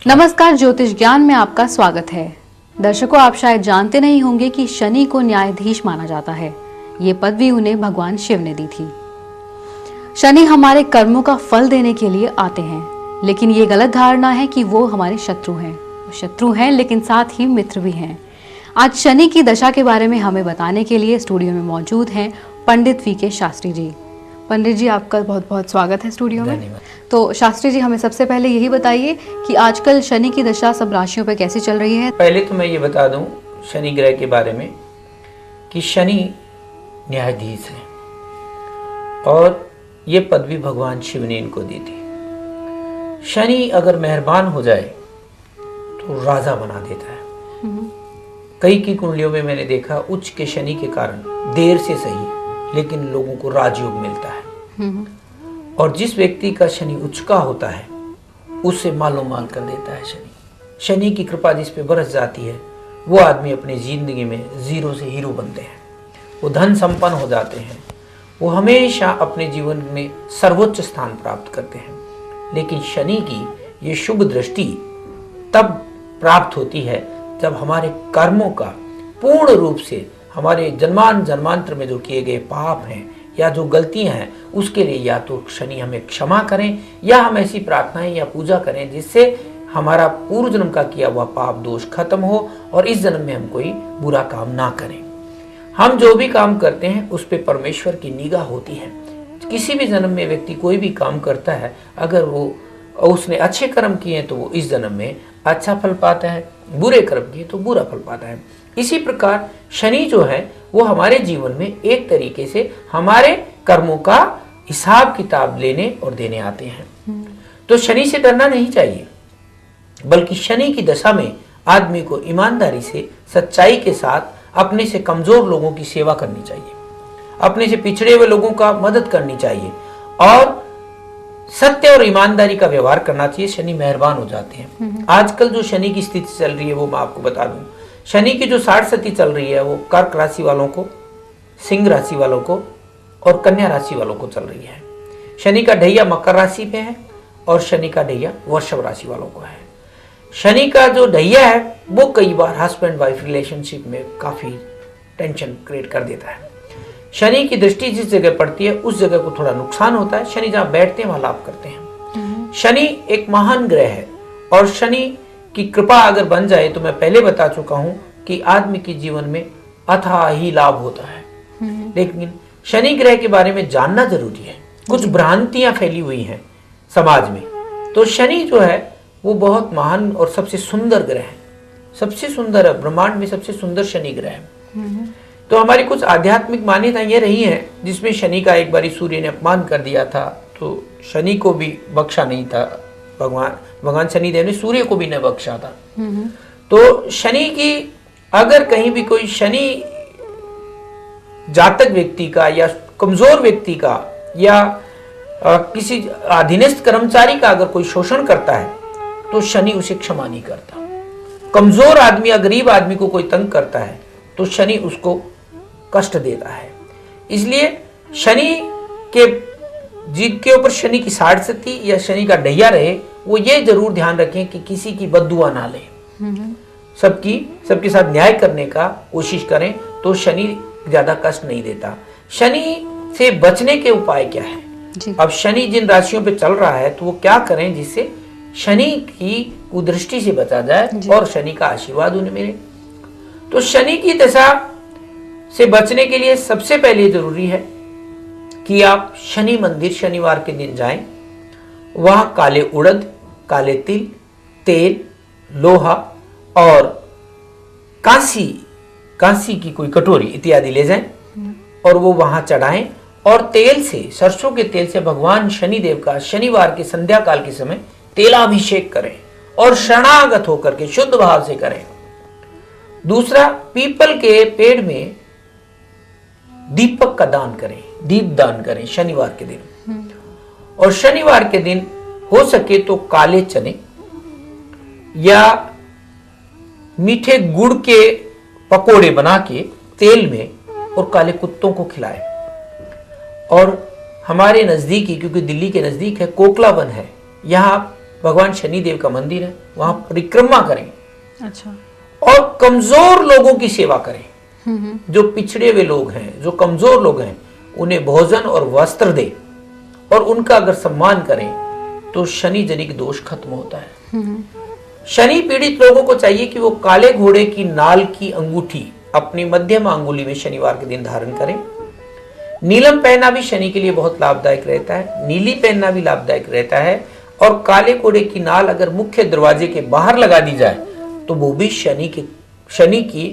नमस्कार, ज्योतिष ज्ञान में आपका स्वागत है। दर्शकों, आप शायद जानते नहीं होंगे कि शनि को न्यायाधीश माना जाता है। ये पदवी उन्हें भगवान शिव ने दी थी। शनि हमारे कर्मों का फल देने के लिए आते हैं, लेकिन ये गलत धारणा है कि वो हमारे शत्रु हैं। शत्रु हैं लेकिन साथ ही मित्र भी हैं। आज शनि की दशा के बारे में हमें बताने के लिए स्टूडियो में मौजूद हैं पंडित वी.के. शास्त्री जी। पंडित जी, आपका बहुत बहुत स्वागत है स्टूडियो में। तो शास्त्री जी, हमें सबसे पहले यही बताइए कि आजकल शनि की दशा सब राशियों पर कैसे चल रही है। पहले तो मैं ये बता दूं शनि ग्रह के बारे में कि शनि न्यायाधीश है और ये पदवी भगवान शिव ने इनको दी थी। शनि अगर मेहरबान हो जाए तो राजा बना देता है। कई की कुंडलियों में मैंने देखा उच्च के शनि के कारण देर से सही लेकिन लोगों को राजयोग मिलता है। और जिस व्यक्ति का शनि उच्च का होता है उससे मालो माल कर देता है शनि। शनि की कृपा जिस पे बरस जाती है वो आदमी अपनी जिंदगी में जीरो से हीरो बनते हैं। वो धन संपन्न हो जाते हैं। वो हमेशा अपने जीवन में सर्वोच्च स्थान प्राप्त करते हैं। लेकिन शनि की ये शुभ दृष्टि तब प्राप्त होती है जब हमारे कर्मों का पूर्ण रूप से हमारे जन्मांतर में जो किए गए पाप हैं या जो गलतियां हैं उसके लिए या तो शनि हमें क्षमा करें या हम ऐसी प्रार्थनाएं या पूजा करें जिससे हमारा पूर्व जन्म का किया हुआ पाप दोष खत्म हो और इस जन्म में हम कोई बुरा काम ना करें। हम जो भी काम करते हैं उस पे परमेश्वर की निगाह होती है। किसी भी जन्म में व्यक्ति कोई भी काम करता है, अगर वो उसने अच्छे कर्म किए हैं तो वो इस जन्म में अच्छा फल पाता है, बुरे कर्म किए तो बुरा फल पाता है। इसी प्रकार शनि जो है वो हमारे जीवन में एक तरीके से हमारे कर्मों का हिसाब किताब लेने और देने आते हैं। तो शनि से डरना नहीं चाहिए, बल्कि शनि की दशा में आदमी को ईमानदारी से सच्चाई के साथ अपने से कमजोर लोगों की सेवा करनी चाहिए, अपने से पिछड़े हुए लोगों का मदद करनी चाहिए और सत्य और ईमानदारी का व्यवहार करना चाहिए। शनि मेहरबान हो जाते हैं। आजकल जो शनि की स्थिति चल रही है वो मैं आपको बता दूं। शनि की जो 60 सती चल रही है वो कर्क राशि वालों को, सिंह राशि वालों को और कन्या राशि वालों को चल रही है। शनि का ढैया मकर राशि पे है और शनि का ढैया वृषभ राशि वालों को है। शनि का जो ढैया है वो कई बार हस्बैंड वाइफ रिलेशनशिप में काफी टेंशन क्रिएट कर देता है। शनि की दृष्टि जिस जगह पड़ती है उस जगह को थोड़ा नुकसान होता है। शनि जहां बैठते हैं वहां लाभ करते हैं। शनि एक महान ग्रह है और शनि की कृपा अगर बन जाए तो मैं पहले बता चुका हूं कि आदमी के जीवन में अथाह ही लाभ होता है। लेकिन शनि ग्रह के बारे में जानना जरूरी है। कुछ भ्रांतियां फैली हुई हैं समाज में। तो शनि जो है वो बहुत महान और सबसे सुंदर ग्रह है। सबसे सुंदर है, ब्रह्मांड में सबसे सुंदर शनि ग्रह है। तो हमारी कुछ आध्यात्मिक मान्यताएं ये रही हैं जिसमें शनि का एक बारी सूर्य ने अपमान कर दिया था तो शनि को भी बख्शा नहीं था। भगवान शनिदेव ने सूर्य को भी न बख्शा था। तो शनि की अगर कहीं भी कोई शनि जातक व्यक्ति का या कमजोर व्यक्ति का या किसी अधीनस्थ कर्मचारी का अगर कोई शोषण करता है तो शनि उसे क्षमा नहीं करता। कमजोर आदमी या गरीब आदमी को कोई तंग करता है तो शनि उसको कष्ट देता है। इसलिए शनि के जिनके ऊपर शनि की 60 सती या शनि का ढैया रहे वो ये जरूर ध्यान रखें कि किसी की बद्दुआ ना ले। सबके साथ न्याय करने का कोशिश करें तो शनि ज्यादा कष्ट नहीं देता। शनि से बचने के उपाय क्या है? अब शनि जिन राशियों पे चल रहा है तो वो क्या करें जिससे शनि की कुदृष्टि से बचा जाए और शनि का आशीर्वाद उन्हें मिले। तो शनि की दशा से बचने के लिए सबसे पहले जरूरी है कि आप शनि मंदिर शनिवार के दिन जाएं। वहां काले उड़द, काले तिल, तेल, लोहा और कांसी की कोई कटोरी इत्यादि ले जाएं और वो वहां चढ़ाएं और तेल से, सरसों के तेल से भगवान शनिदेव का शनिवार के संध्या काल के समय तेलाभिषेक करें और शरणागत होकर के शुद्ध भाव से करें। दूसरा, पीपल के पेड़ में दीपक का दान करें, दीप दान करें शनिवार के दिन। और शनिवार के दिन हो सके तो काले चने या मीठे गुड़ के पकोड़े बना के तेल में और काले कुत्तों को खिलाएं। और हमारे नजदीक ही, क्योंकि दिल्ली के नजदीक है, कोकला वन है, यहाँ भगवान शनिदेव का मंदिर है, वहां परिक्रमा करें। अच्छा। और कमजोर लोगों की सेवा करें। जो पिछड़े हुए लोग हैं, जो कमजोर लोग हैं, उन्हें भोजन और वस्त्र दे और उनका अगर सम्मान करें तो शनि जनिक दोष खत्म होता है। शनि पीड़ित लोगों को चाहिए कि वो काले घोड़े की नाल की अंगूठी अपनी मध्यम अंगुली में शनिवार के दिन धारण करें। नीलम पहनना भी शनि के लिए बहुत लाभदायक रहता है, नीली पहनना भी लाभदायक रहता है। और काले घोड़े की नाल अगर मुख्य दरवाजे के बाहर लगा दी जाए तो वो भी शनि की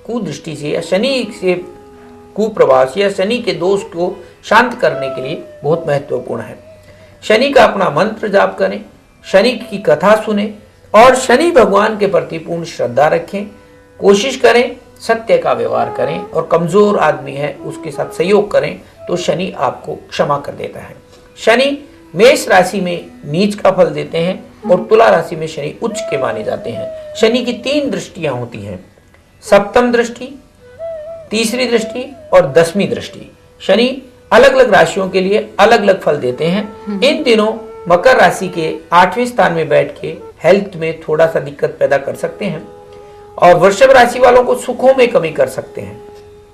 कुदृष्टि से या शनि से कुप्रवास या शनि के दोष को शांत करने के लिए बहुत महत्वपूर्ण है। शनि का अपना मंत्र जाप करें, शनि की कथा सुने और शनि भगवान के प्रति पूर्ण श्रद्धा रखें। कोशिश करें सत्य का व्यवहार करें और कमजोर आदमी है उसके साथ सहयोग करें तो शनि आपको क्षमा कर देता है। शनि मेष राशि में नीच का फल देते हैं और तुला राशि में शनि उच्च के माने जाते हैं। शनि की 3 दृष्टियां होती हैं, सप्तम दृष्टि, तीसरी दृष्टि और 10वीं दृष्टि। शनि अलग अलग राशियों के लिए अलग अलग फल देते हैं। इन दिनों मकर राशि के 8वें स्थान में बैठ के हेल्थ में थोड़ा सा दिक्कत पैदा कर सकते हैं और वृषभ राशि वालों को सुखों में कमी कर सकते हैं।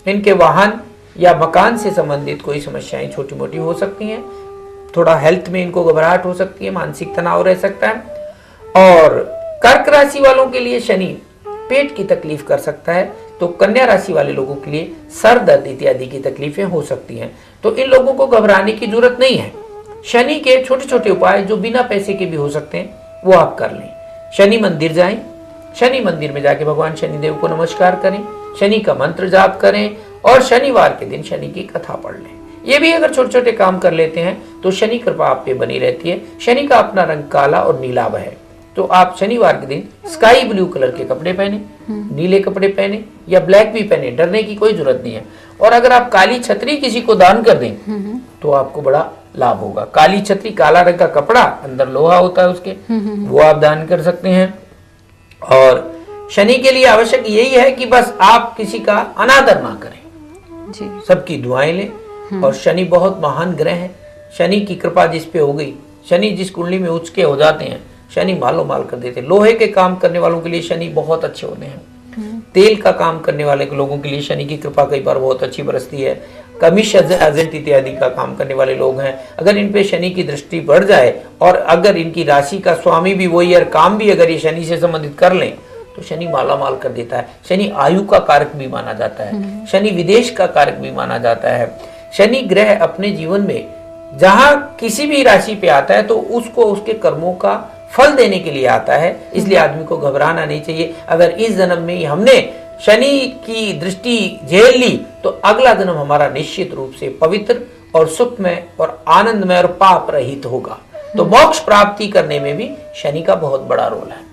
इनके वाहन या मकान से संबंधित कोई समस्याएं छोटी मोटी हो सकती हैं। थोड़ा हेल्थ में इनको घबराहट हो सकती है, मानसिक तनाव रह सकता है। और कर्क राशि वालों के लिए शनि पेट की तकलीफ कर सकता है, तो कन्या राशि वाले लोगों के लिए सर दर्द इत्यादि की तकलीफें हो सकती हैं। तो इन लोगों को घबराने की जरूरत नहीं है। शनि के छोटे छोटे उपाय जो बिना पैसे के भी हो सकते हैं वो आप कर लें। शनि मंदिर जाएं, शनि मंदिर में जाके भगवान शनिदेव को नमस्कार करें, शनि का मंत्र जाप करें और शनिवार के दिन शनि की कथा पढ़ लें। ये भी अगर छोटे छोटे काम कर लेते हैं तो शनि कृपा आप पे बनी रहती है। शनि का अपना रंग काला और नीलाभ है, तो आप शनिवार के दिन स्काई ब्लू कलर के कपड़े पहने, नीले कपड़े पहने या ब्लैक भी पहने, डरने की कोई जरूरत नहीं है। और अगर आप काली छतरी किसी को दान कर दें तो आपको बड़ा लाभ होगा। काली छतरी, काला रंग का कपड़ा, अंदर लोहा होता है उसके, वो आप दान कर सकते हैं। और शनि के लिए आवश्यक यही है कि बस आप किसी का अनादर ना करें जी। सबकी दुआएं लें। और शनि बहुत महान ग्रह है, शनि की कृपा जिस पे हो गई, शनि जिस कुंडली में उच्च के हो जाते हैं शनि मालो माल कर देते हैं। लोहे के काम करने वालों के लिए शनि बहुत अच्छे होते हैं। तेल का काम करने वाले लोगों के लिए शनि की कृपा कई बार बहुत अच्छी बरसती है। कमीशन एजेंट इत्यादि का काम करने वाले लोग हैं, अगर इन पे शनि की दृष्टि बढ़ जाए और अगर इनकी राशि का स्वामी भी वही और काम भी अगर ये शनि से संबंधित कर लें तो शनि माला माल कर देता है। शनि आयु का कारक भी माना जाता है, शनि विदेश का कारक भी माना जाता है। शनि ग्रह अपने जीवन में जहां किसी भी राशि पे आता है तो उसको उसके कर्मों का फल देने के लिए आता है, इसलिए आदमी को घबराना नहीं चाहिए। अगर इस जन्म में हमने शनि की दृष्टि झेल ली तो अगला जन्म हमारा निश्चित रूप से पवित्र और सुखमय और आनंदमय और पाप रहित होगा। तो मोक्ष प्राप्ति करने में भी शनि का बहुत बड़ा रोल है।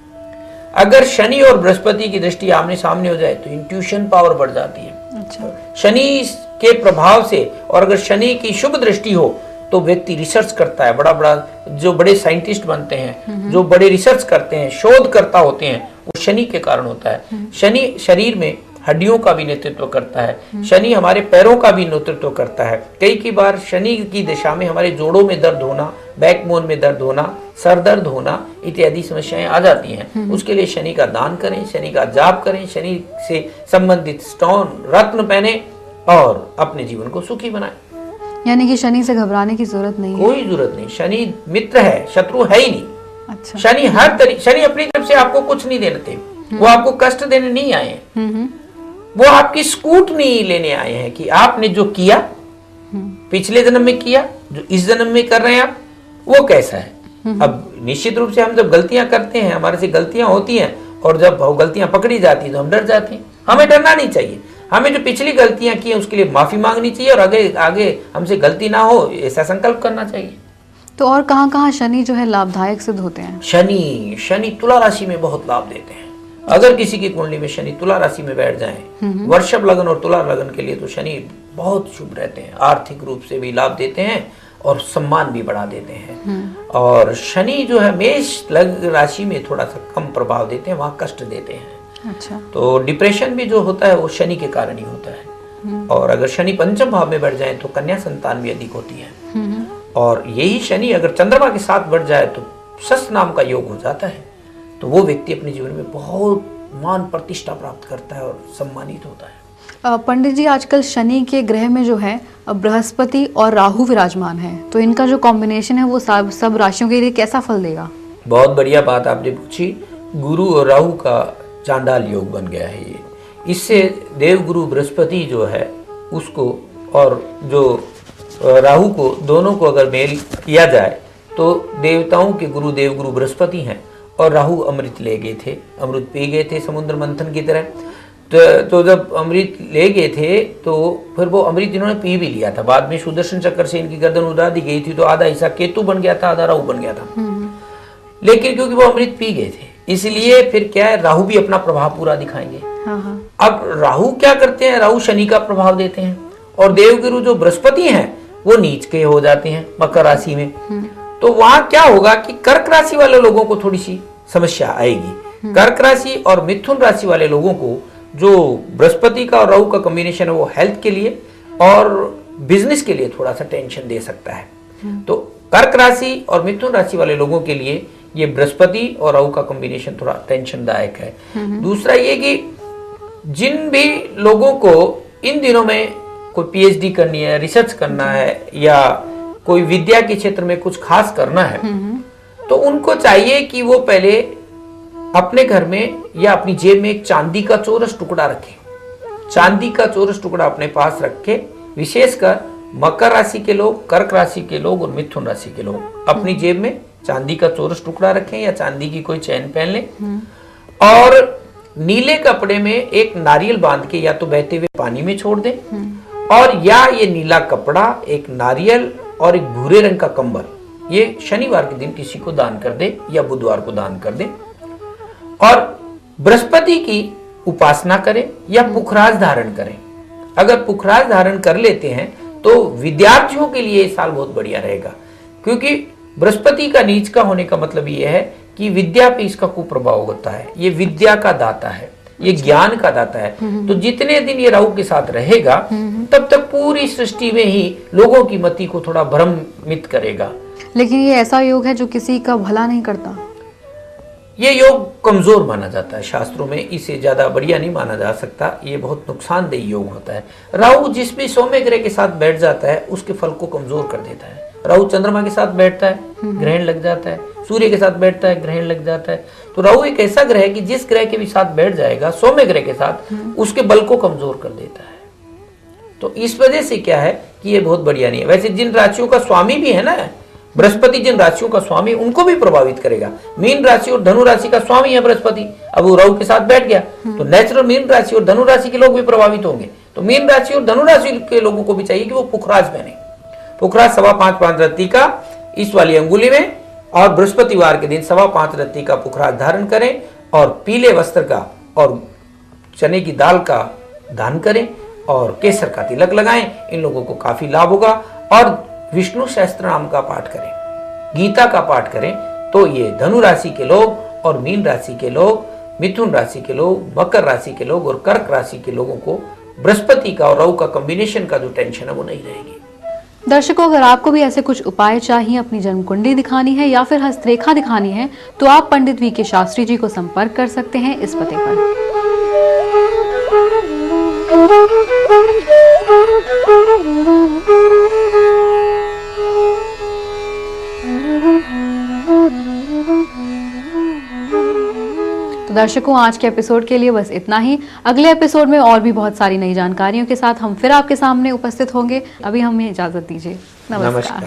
अगर शनि और बृहस्पति की दृष्टि आमने सामने हो जाए तो इंट्यूशन पावर बढ़ जाती है। अच्छा। शनि के प्रभाव से, और अगर शनि की शुभ दृष्टि हो तो व्यक्ति रिसर्च करता है, बड़ा बड़ा जो बड़े साइंटिस्ट बनते हैं, जो बड़े रिसर्च करते हैं, शोधकर्ता होते हैं, वो शनि के कारण होता है। शनि शरीर में हड्डियों का भी नेतृत्व करता है, शनि हमारे पैरों का भी नेतृत्व करता है। कई बार शनि की दिशा में हमारे जोड़ों में दर्द होना, बैकबोन में दर्द होना, सर दर्द होना इत्यादि समस्याएं आ जाती हैं। उसके लिए शनि का दान करें, शनि का जाप करें, शनि से संबंधित स्टोन रत्न पहने और अपने जीवन को सुखी बनाएं। यानी कि शनि से घबराने की जरूरत नहीं है। कोई जरूरत नहीं, शनि मित्र है, शत्रु है ही नहीं। अच्छा। शनि अपनी तरफ से आपको कुछ नहीं देते, वो आपको कष्ट देने नहीं आए हैं, वो आपकी स्कूटनी लेने आए हैं कि आपने जो किया पिछले जन्म में किया, जो इस जन्म में कर रहे हैं आप, वो कैसा है। अब निश्चित रूप से हम जब गलतियां करते हैं, हमारे से गलतियां होती हैं और जब वो गलतियां पकड़ी जाती है तो हम डर जाते हैं। हमें डरना नहीं चाहिए, हमें जो पिछली गलतियां की हैं उसके लिए माफी मांगनी चाहिए और आगे हमसे गलती ना हो ऐसा संकल्प करना चाहिए। तो और कहाँ शनि जो है लाभदायक सिद्ध होते हैं? शनि तुला राशि में बहुत लाभ देते हैं। अगर किसी की कुंडली में शनि तुला राशि में बैठ जाए, वृषभ लगन और तुला लगन के लिए तो शनि बहुत शुभ रहते हैं, आर्थिक रूप से भी लाभ देते हैं और सम्मान भी बढ़ा देते हैं। और शनि जो है मेष लग्न राशि में थोड़ा सा कम प्रभाव देते हैं, वहां कष्ट देते हैं। अच्छा। तो डिप्रेशन भी जो होता है वो शनि के कारण ही होता है। और अगर शनि पंचम भाव में बढ़ जाए तो कन्या संतान भी अधिक होती है। और यही शनि अगर चंद्रमा के साथ बढ़ जाए तो शस नाम का योग हो जाता है। तो वो व्यक्ति अपने जीवन में बहुत मान प्रतिष्ठा प्राप्त करता है और सम्मानित होता है। पंडित जी, आजकल शनि के ग्रह में जो है बृहस्पति और राहु विराजमान है, तो इनका जो कॉम्बिनेशन है वो सब राशियों के लिए कैसा फल देगा? बहुत बढ़िया बात आपने पूछी। गुरु और राहु का चांडाल योग बन गया है ये। इससे देवगुरु बृहस्पति जो है उसको और जो राहु को, दोनों को अगर मेल किया जाए तो देवताओं के गुरु देवगुरु बृहस्पति हैं और राहु अमृत ले गए थे, अमृत पी गए थे समुद्र मंथन की तरह। तो जब अमृत ले गए थे तो फिर वो अमृत इन्होंने पी भी लिया था। बाद में सुदर्शन चक्र से इनकी गर्दन उड़ा दी गई थी, तो आधा हिस्सा केतु बन गया था, आधा राहु बन गया था। लेकिन क्योंकि वो अमृत पी गए थे इसलिए फिर क्या है, राहु भी अपना प्रभाव पूरा दिखाएंगे। अब राहु क्या करते हैं, राहु शनि का प्रभाव देते हैं और देवगुरु जो बृहस्पति हैं वो नीच के हो जाते हैं मकर राशि में। तो वहां क्या होगा कि कर्क राशि वाले लोगों को थोड़ी सी समस्या आएगी। कर्क राशि और मिथुन राशि वाले लोगों को जो बृहस्पति का और राहु का कॉम्बिनेशन है वो हेल्थ के लिए और बिजनेस के लिए थोड़ा सा टेंशन दे सकता है। तो कर्क राशि और मिथुन राशि वाले लोगों के लिए ये बृहस्पति और राहु का कॉम्बिनेशन थोड़ा टेंशनदायक है। दूसरा ये कि जिन भी लोगों को इन दिनों में कोई पीएचडी करनी है, रिसर्च करना है या कोई विद्या के क्षेत्र में कुछ खास करना है, तो उनको चाहिए कि वो पहले अपने घर में या अपनी जेब में एक चांदी का चौरस टुकड़ा रखें। चांदी का चौरस टुकड़ा अपने पास रखे। विशेषकर मकर राशि के लोग, कर्क राशि के लोग और मिथुन राशि के लोग अपनी जेब में चांदी का चौरस टुकड़ा रखें या चांदी की कोई चैन पहन लें और नीले कपड़े में एक नारियल बांध के या तो बहते हुए पानी में छोड़ दें और या ये नीला कपड़ा, एक नारियल और एक भूरे रंग का कंबल ये शनिवार के दिन किसी को दान कर दे या बुधवार को दान कर दे। और बृहस्पति की उपासना करें या पुखराज धारण करें। अगर पुखराज धारण कर लेते हैं तो विद्यार्थियों के लिए साल बहुत बढ़िया रहेगा, क्योंकि बृहस्पति का नीच का होने का मतलब यह है कि विद्या पे इसका कुप्रभाव होता है। ये विद्या का दाता है, ये ज्ञान का दाता है। तो जितने दिन ये राहु के साथ रहेगा तब तक पूरी सृष्टि में ही लोगों की मति को थोड़ा भ्रमित करेगा। लेकिन ये ऐसा योग है जो किसी का भला नहीं करता। ये योग कमजोर माना जाता है शास्त्रों में, इसे ज्यादा बढ़िया नहीं माना जा सकता। ये बहुत नुकसानदेह योग होता है। राहु जिस भी सौम्य ग्रह के साथ बैठ जाता है उसके फल को कमजोर कर देता है। राहु चंद्रमा के साथ बैठता है, ग्रहण लग जाता है। सूर्य के साथ बैठता है, ग्रहण लग जाता है। तो राहु एक ऐसा ग्रह है कि जिस ग्रह के भी साथ बैठ जाएगा सौम्य ग्रह के साथ, उसके बल को कमजोर कर देता है। तो इस वजह से क्या है कि ये बहुत बढ़िया नहीं है। वैसे जिन राशियों का स्वामी भी है ना बृहस्पति, जिन राशियों का स्वामी उनको भी प्रभावित करेगा। मीन राशि और धनु राशि का स्वामी है बृहस्पति, अब वो राहु के साथ बैठ गया तो नेचुरल मीन राशि और धनु राशि के लोग भी प्रभावित होंगे। तो मीन राशि और धनु राशि के लोगों को भी चाहिए कि वो पुखराज पहने। पुखराज 5.25 रत्ती का इस वाली अंगुली में और बृहस्पतिवार के दिन 5.25 रत्ती का पुखराज धारण करें और पीले वस्त्र का और चने की दाल का दान करें और केसर का तिलक लगाएं। इन लोगों को काफी लाभ होगा। और विष्णु सहस्त्र नाम का पाठ करें, गीता का पाठ करें। तो ये धनु राशि के लोग और मीन राशि के लोग, मिथुन राशि के लोग, मकर राशि के लोग और कर्क राशि के लोगों को बृहस्पति का और राहु का कॉम्बिनेशन का जो टेंशन है वो नहीं रहेगी। दर्शकों, अगर आपको भी ऐसे कुछ उपाय चाहिए, अपनी जन्म कुंडली दिखानी है या फिर हस्तरेखा दिखानी है, तो आप पंडित वी के शास्त्री जी को संपर्क कर सकते हैं इस पते पर। तो दर्शकों, आज के एपिसोड के लिए बस इतना ही। अगले एपिसोड में और भी बहुत सारी नई जानकारियों के साथ हम फिर आपके सामने उपस्थित होंगे। अभी हमें इजाजत दीजिए। नमस्कार।